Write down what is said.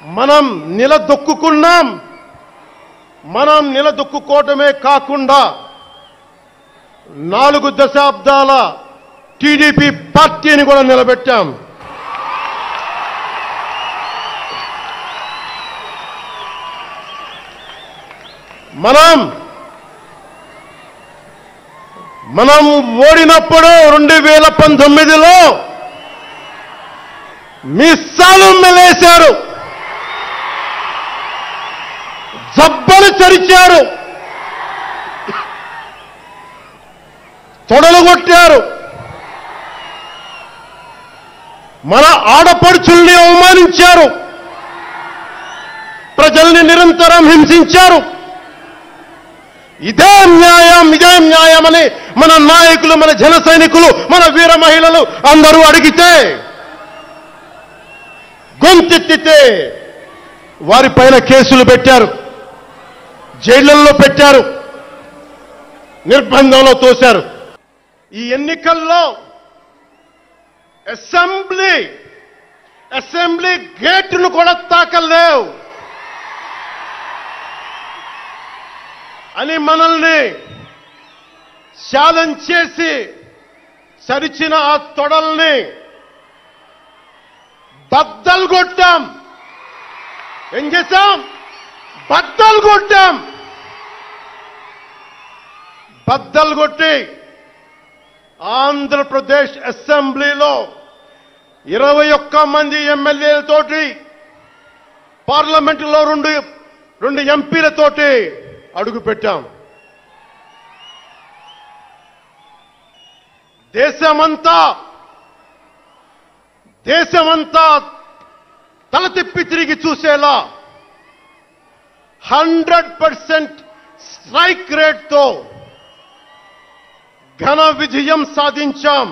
మనం నిలదొక్కుకున్నాం. మనం నిలదొక్కుకోవటమే కాకుండా 4 దశాబ్దాల టీడీపీ పార్టీని కూడా నిలబెట్టాం. మనం ఓడినప్పుడు 2019లో మిస్సాలు మెలేశారు, జబ్బలు చరిచారు, తొడలు కొట్టారు, మన ఆడపడుచుల్ని అవమానించారు, ప్రజల్ని నిరంతరం హింసించారు. ఇదే న్యాయమని మన నాయకులు, మన జన సైనికులు, మన వీర మహిళలు అందరూ అడిగితే, గొంతెత్తితే వారిపైన కేసులు పెట్టారు, జైళ్లలో పెట్టారు, నిర్బంధంలో తోశారు. ఈ ఎన్నికల్లో అసెంబ్లీ గేటును కూడా తాకలేవు అని మనల్ని ఛాలెంజ్ చేసి సరిచిన ఆ తొడల్ని బద్దలు కొట్టాం. ఏం చేశాం? బద్దలు కొట్టాం. బద్దలు కొట్టి ఆంధ్రప్రదేశ్ అసెంబ్లీలో 21 మంది ఎమ్మెల్యేలతోటి, పార్లమెంటులో 2 ఎంపీలతోటి అడుగుపెట్టాం. దేశమంతా తల తిప్పి తిరిగి చూసేలా 100% స్ట్రైక్ రేట్తో ఘన విజయం సాధించాం.